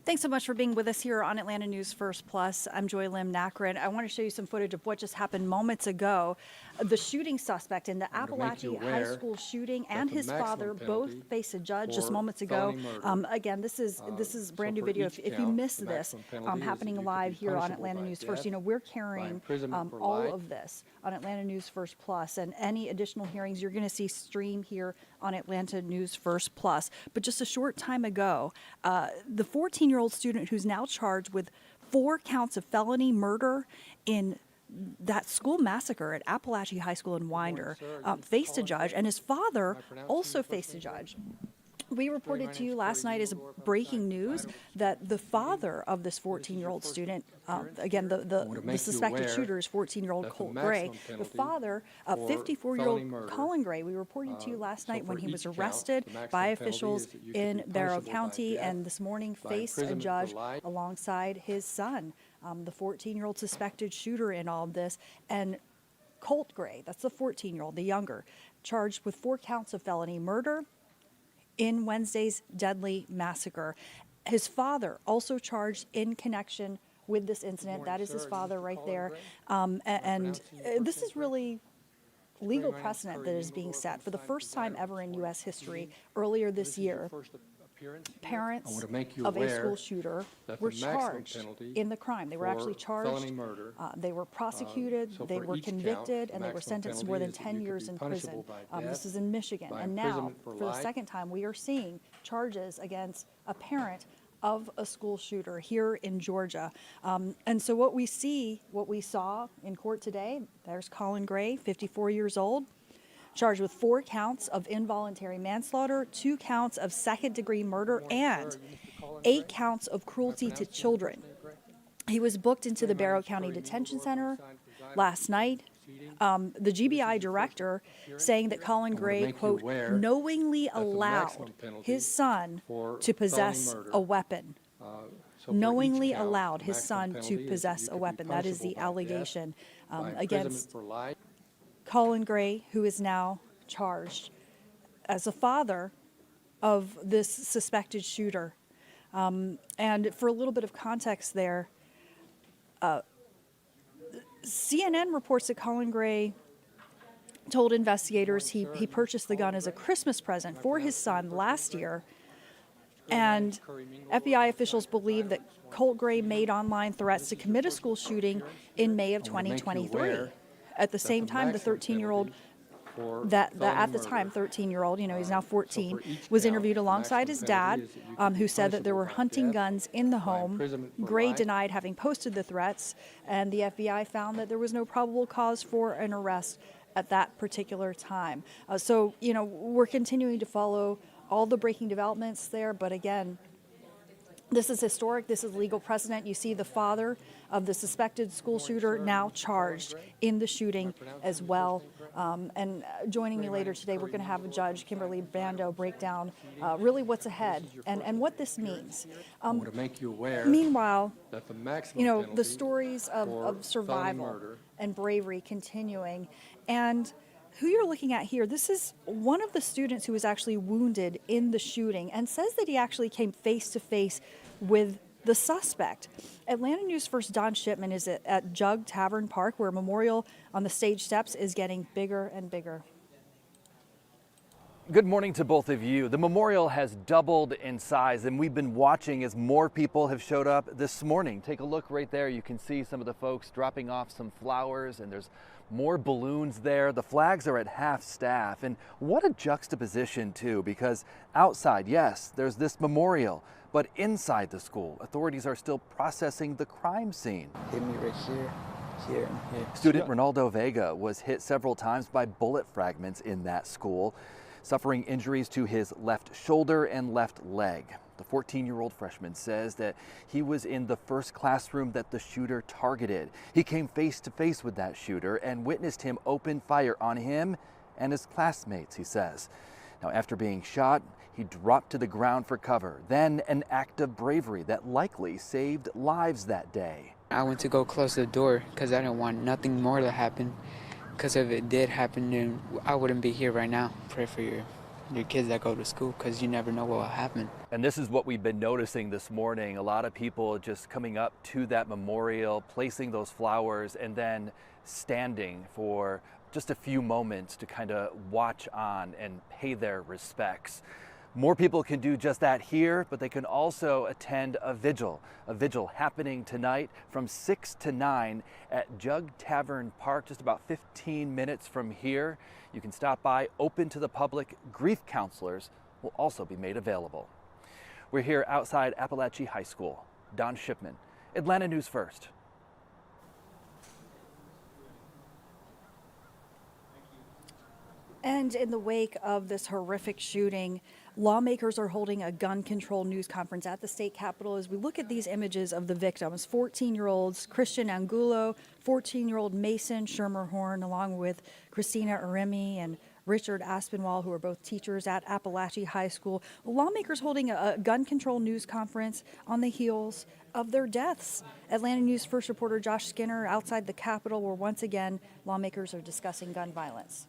Thanks so much for being with us here on Atlanta News First Plus. I'm Joy Lim Nakrin. I want to show you some footage of what just happened moments ago. The shooting suspect in the Apalachee High School shooting and his father both face a judge just moments ago. Again, this is brand new video. If you missed this happening live here on Atlanta News First, you know, we're carrying all of this on Atlanta News First Plus, and any additional hearings you're going to see stream here on Atlanta News First Plus. But just a short time ago, the 14-year-old student who's now charged with 4 counts of felony murder in that school massacre at Apalachee High School in Winder faced a judge, and his father also faced a judge. We reported to you last night as breaking news that the father of this 14-year-old student, again, the suspected shooter is 14-year-old Colt Gray. The father, 54-year-old Colin Gray, we reported to you last night when he was arrested by officials in Barrow County, and this morning faced a judge alongside his son, the 14-year-old suspected shooter in all of this. And Colt Gray, that's the 14-year-old, the younger, charged with 4 counts of felony murder in Wednesday's deadly massacre. His father also charged in connection with this incident. That is his father right there. And this is really legal precedent that is being set. For the first time ever in U.S. history, earlier this year, parents of a school shooter were charged in the crime. They were actually charged, they were prosecuted, they were convicted, and they were sentenced to more than 10 years in prison. This is in Michigan. And now, for the second time, we are seeing charges against a parent of a school shooter here in Georgia. And so what we saw in court today, there's Colin Gray, 54 years old, charged with 4 counts of involuntary manslaughter, 2 counts of second-degree murder, and 8 counts of cruelty to children. He was booked into the Barrow County Detention Center last night. The GBI director saying that Colin Gray, quote, knowingly allowed his son to possess a weapon. Knowingly allowed his son to possess a weapon. That is the allegation against Colin Gray, who is now charged as a father of this suspected shooter. And for a little bit of context there, CNN reports that Colin Gray told investigators he purchased the gun as a Christmas present for his son last year. And FBI officials believe that Colt Gray made online threats to commit a school shooting in May of 2023. At the same time, the 13-year-old, at the time 13-year-old, you know, he's now 14, was interviewed alongside his dad, who said that there were hunting guns in the home. Gray denied having posted the threats, and the FBI found that there was no probable cause for an arrest at that particular time. So, you know, we're continuing to follow all the breaking developments there, but again, this is historic. This is legal precedent. You see the father of the suspected school shooter now charged in the shooting as well. And joining me later today, we're going to have Judge Kimberly Bando break down really what's ahead and what this means. Meanwhile, you know, the stories of survival and bravery continuing. And who you're looking at here, this is one of the students who was actually wounded in the shooting and says that he actually came face to face with the suspect. Atlanta News First Don Shipman is at Jug Tavern Park, where a memorial on the stage steps is getting bigger and bigger. Good morning to both of you. The memorial has doubled in size, and we've been watching as more people have showed up this morning. Take a look right there. You can see some of the folks dropping off some flowers, and there's more balloons there. The flags are at half staff, and what a juxtaposition too, because outside, yes, there's this memorial, but inside the school, authorities are still processing the crime scene. Hit me right here. Here. Student Ronaldo Vega was hit several times by bullet fragments in that school, suffering injuries to his left shoulder and left leg. The 14-year-old freshman says that he was in the first classroom that the shooter targeted. He came face to face with that shooter and witnessed him open fire on him and his classmates, he says. Now, after being shot, he dropped to the ground for cover. Then an act of bravery that likely saved lives that day. I went to go close the door because I didn't want nothing more to happen. Because if it did happen, then I wouldn't be here right now. Pray for your the kids that go to school, because you never know what will happen. And this is what we've been noticing this morning. A lot of people just coming up to that memorial, placing those flowers, and then standing for just a few moments to kind of watch on and pay their respects. More people can do just that here, but they can also attend a vigil happening tonight from 6 to 9 at Jug Tavern Park, just about 15 minutes from here. You can stop by, open to the public. Grief counselors will also be made available. We're here outside Apalachee High School. Don Shipman, Atlanta News First. And in the wake of this horrific shooting, lawmakers are holding a gun control news conference at the state capitol as we look at these images of the victims, 14-year-olds Christian Angulo, 14-year-old Mason Schermerhorn, along with Christina Arimi and Richard Aspinwall, who are both teachers at Apalachee High School. Lawmakers holding a gun control news conference on the heels of their deaths. Atlanta News First reporter Josh Skinner outside the Capitol, where once again lawmakers are discussing gun violence.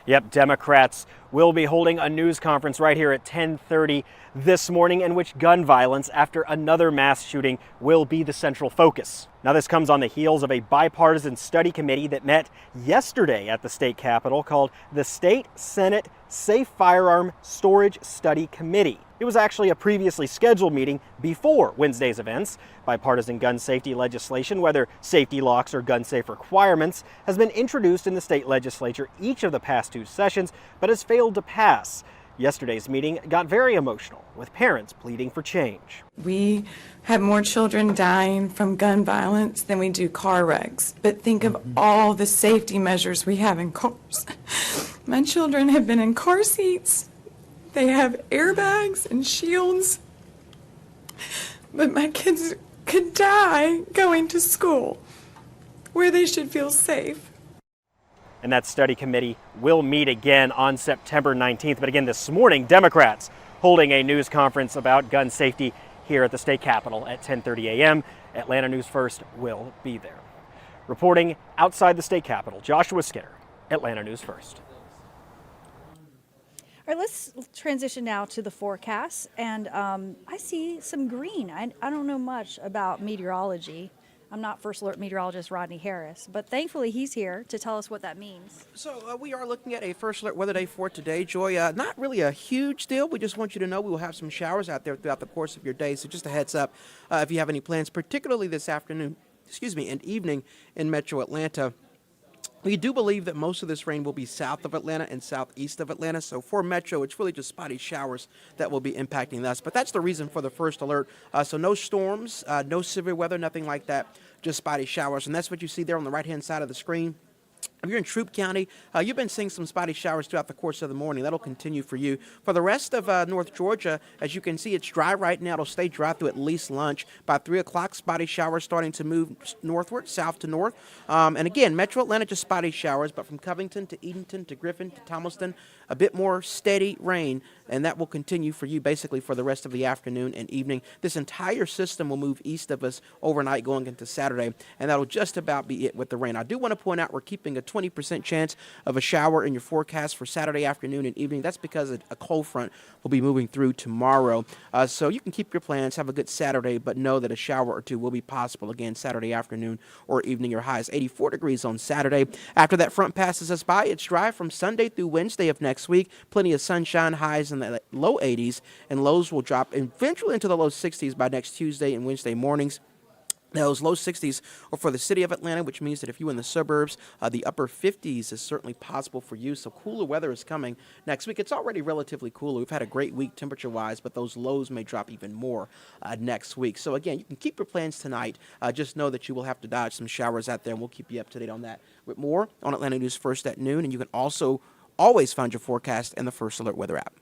Yep, Democrats will be holding a news conference right here at 10:30 this morning in which gun violence after another mass shooting will be the central focus. Now, this comes on the heels of a bipartisan study committee that met yesterday at the state capitol called the State Senate Safe Firearm Storage Study Committee. It was actually a previously scheduled meeting before Wednesday's events. Bipartisan gun safety legislation, whether safety locks or gun safe requirements, has been introduced in the state legislature each of the past 2 sessions, but has failed to pass. Yesterday's meeting got very emotional, with parents pleading for change. We have more children dying from gun violence than we do car wrecks. But think of all the safety measures we have in cars. My children have been in car seats. They have airbags and shields. But my kids could die going to school where they should feel safe. And that study committee will meet again on September 19th. But again, this morning, Democrats holding a news conference about gun safety here at the state capitol at 10:30 a.m. Atlanta News First will be there. Reporting outside the state capitol, Joshua Skinner, Atlanta News First. All right, let's transition now to the forecast. And I see some green. I don't know much about meteorology. I'm not First Alert meteorologist Rodney Harris, but thankfully he's here to tell us what that means. So we are looking at a First Alert weather day for today, Joy. Not really a huge deal. We just want you to know we will have some showers out there throughout the course of your day. So just a heads up if you have any plans, particularly this afternoon, and evening in Metro Atlanta. We do believe that most of this rain will be south of Atlanta and southeast of Atlanta. So for Metro, it's really just spotty showers that will be impacting us. But that's the reason for the First Alert. So no storms, no severe weather, nothing like that, just spotty showers. And that's what you see there on the right-hand side of the screen. If you're in Troup County, you've been seeing some spotty showers throughout the course of the morning. That'll continue for you. For the rest of North Georgia, as you can see, it's dry right now. It'll stay dry through at least lunch. By 3 o'clock, spotty showers starting to move northward, south to north. And again, Metro Atlanta, just spotty showers. But from Covington to Edenton to Griffin to Thomaston, a bit more steady rain. And that will continue for you basically for the rest of the afternoon and evening. This entire system will move east of us overnight going into Saturday. And that'll just about be it with the rain. I do want to point out we're keeping a 20% chance of a shower in your forecast for Saturday afternoon and evening. That's because a cold front will be moving through tomorrow. So you can keep your plans, have a good Saturday, but know that a shower or two will be possible again Saturday afternoon or evening. Your high is 84 degrees on Saturday. After that front passes us by, it's dry from Sunday through Wednesday of next week. Plenty of sunshine, highs in the low 80s, and lows will drop eventually into the low 60s by next Tuesday and Wednesday mornings. Those low 60s are for the city of Atlanta, which means that if you're in the suburbs, the upper 50s is certainly possible for you. So cooler weather is coming next week. It's already relatively cool. We've had a great week temperature-wise, but those lows may drop even more next week. So again, you can keep your plans tonight. Just know that you will have to dodge some showers out there, and we'll keep you up to date on that. With more on Atlanta News First at noon, and you can also always find your forecast in the First Alert Weather app.